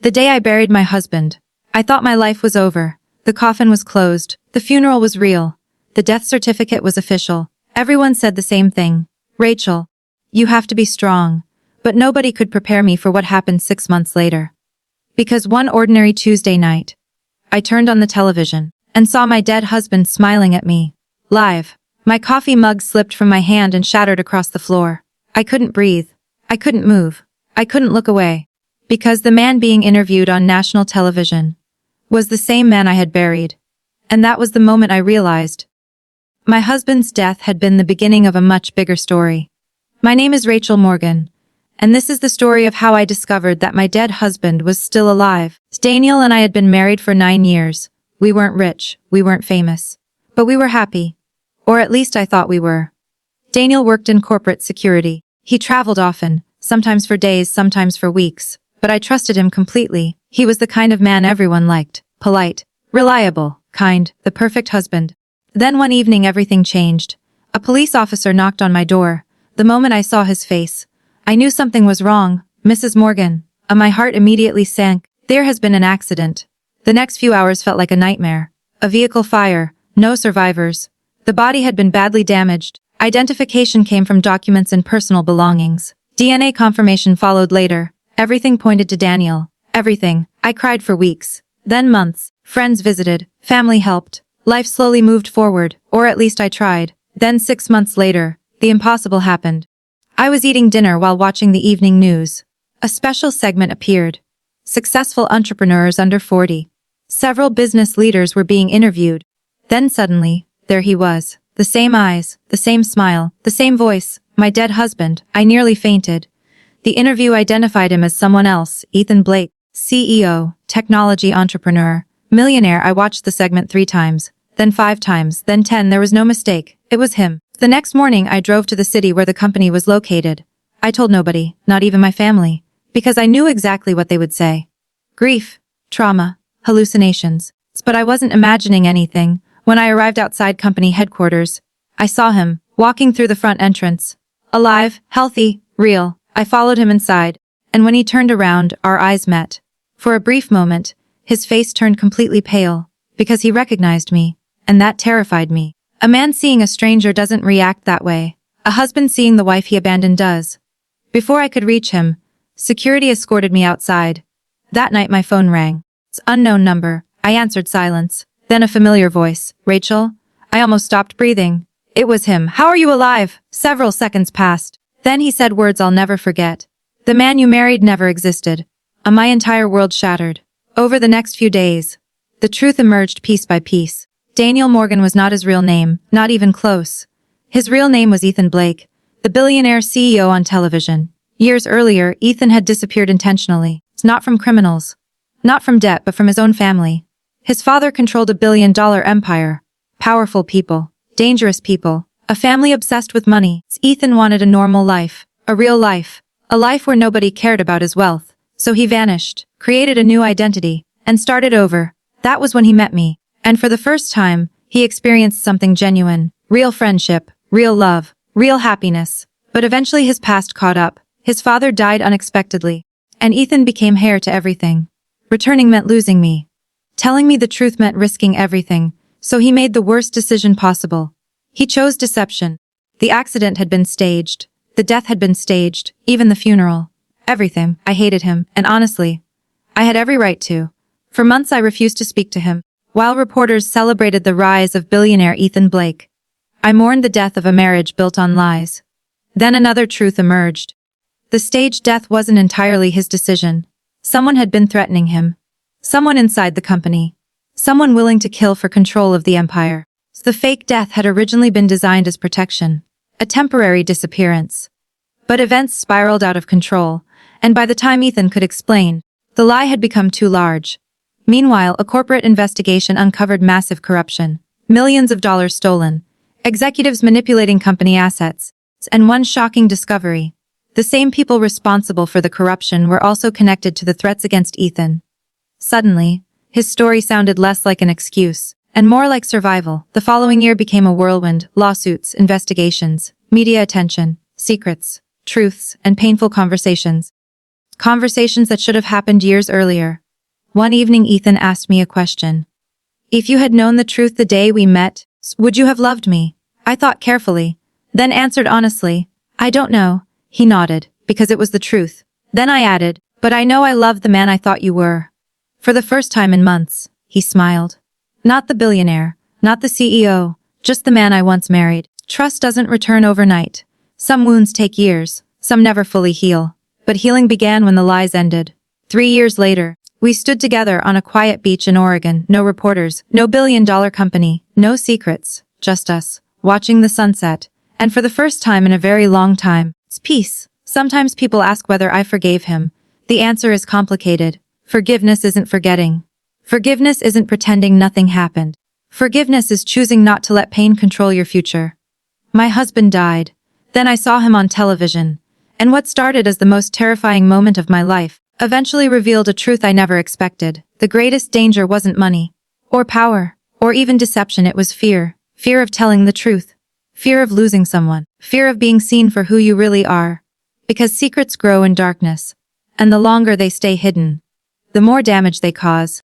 The day I buried my husband, I thought my life was over. The coffin was closed. The funeral was real. The death certificate was official. Everyone said the same thing. Rachel, you have to be strong. But nobody could prepare me for what happened 6 months later. Because one ordinary Tuesday night, I turned on the television and saw my dead husband smiling at me. Live. My coffee mug slipped from my hand and shattered across the floor. I couldn't breathe. I couldn't move. I couldn't look away. Because the man being interviewed on national television was the same man I had buried. And that was the moment I realized my husband's death had been the beginning of a much bigger story. My name is Rachel Morgan, and this is the story of how I discovered that my dead husband was still alive. Daniel and I had been married for 9 years. We weren't rich, we weren't famous, but we were happy. Or at least I thought we were. Daniel worked in corporate security. He traveled often, sometimes for days, sometimes for weeks, but I trusted him completely. He was the kind of man everyone liked, polite, reliable, kind, the perfect husband. Then one evening everything changed. A police officer knocked on my door. The moment I saw his face, I knew something was wrong. Mrs. Morgan, my heart immediately sank. There has been an accident. The next few hours felt like a nightmare. A vehicle fire, no survivors. The body had been badly damaged. Identification came from documents and personal belongings. DNA confirmation followed later. Everything pointed to Daniel. Everything. I cried for weeks. Then months. Friends visited. Family helped. Life slowly moved forward, or at least I tried. Then 6 months later, the impossible happened. I was eating dinner while watching the evening news. A special segment appeared. Successful entrepreneurs under 40. Several business leaders were being interviewed. Then suddenly, there he was. The same eyes, the same smile, the same voice. My dead husband. I nearly fainted. The interview identified him as someone else. Ethan Blake, CEO, technology entrepreneur, millionaire. I watched the segment 3 times, then 5 times, then 10. There was no mistake. It was him. The next morning I drove to the city where the company was located. I told nobody, not even my family, because I knew exactly what they would say. Grief, trauma, hallucinations. But I wasn't imagining anything. When I arrived outside company headquarters, I saw him, walking through the front entrance. Alive, healthy, real. I followed him inside, and when he turned around, our eyes met. For a brief moment, his face turned completely pale, because he recognized me, and that terrified me. A man seeing a stranger doesn't react that way. A husband seeing the wife he abandoned does. Before I could reach him, security escorted me outside. That night my phone rang. It's unknown number. I answered silence. Then a familiar voice. Rachel? I almost stopped breathing. It was him. How are you alive? Several seconds passed. Then he said words I'll never forget. The man you married never existed. My entire world shattered. Over the next few days, the truth emerged piece by piece. Daniel Morgan was not his real name, not even close. His real name was Ethan Blake, the billionaire CEO on television. Years earlier, Ethan had disappeared intentionally. Not from criminals. Not from debt, but from his own family. His father controlled a billion-dollar empire. Powerful people. Dangerous people. A family obsessed with money. Ethan wanted a normal life. A real life. A life where nobody cared about his wealth. So he vanished, created a new identity, and started over. That was when he met me. And for the first time, he experienced something genuine. Real friendship. Real love. Real happiness. But eventually his past caught up. His father died unexpectedly. And Ethan became heir to everything. Returning meant losing me. Telling me the truth meant risking everything. So he made the worst decision possible. He chose deception. The accident had been staged. The death had been staged. Even the funeral. Everything. I hated him, and honestly, I had every right to. For months I refused to speak to him, while reporters celebrated the rise of billionaire Ethan Blake. I mourned the death of a marriage built on lies. Then another truth emerged. The staged death wasn't entirely his decision. Someone had been threatening him. Someone inside the company. Someone willing to kill for control of the empire. The fake death had originally been designed as protection. A temporary disappearance. But events spiraled out of control, and by the time Ethan could explain, the lie had become too large. Meanwhile, a corporate investigation uncovered massive corruption. Millions of dollars stolen. Executives manipulating company assets. And one shocking discovery. The same people responsible for the corruption were also connected to the threats against Ethan. Suddenly, his story sounded less like an excuse, and more like survival. The following year became a whirlwind. Lawsuits, investigations, media attention, secrets, truths, and painful conversations. Conversations that should have happened years earlier. One evening Ethan asked me a question. If you had known the truth the day we met, would you have loved me? I thought carefully, then answered honestly, I don't know. He nodded, because it was the truth. Then I added, but I know I loved the man I thought you were. For the first time in months, he smiled. Not the billionaire, not the CEO, just the man I once married. Trust doesn't return overnight. Some wounds take years, some never fully heal. But healing began when the lies ended. 3 years later, we stood together on a quiet beach in Oregon, no reporters, no billion-dollar company, no secrets, just us, watching the sunset. And for the first time in a very long time, it's peace. Sometimes people ask whether I forgave him. The answer is complicated. Forgiveness isn't forgetting. Forgiveness isn't pretending nothing happened. Forgiveness is choosing not to let pain control your future. My husband died. Then I saw him on television. And what started as the most terrifying moment of my life eventually revealed a truth I never expected. The greatest danger wasn't money, or power, or even deception. It was fear. Fear of telling the truth. Fear of losing someone. Fear of being seen for who you really are. Because secrets grow in darkness. And the longer they stay hidden, the more damage they cause.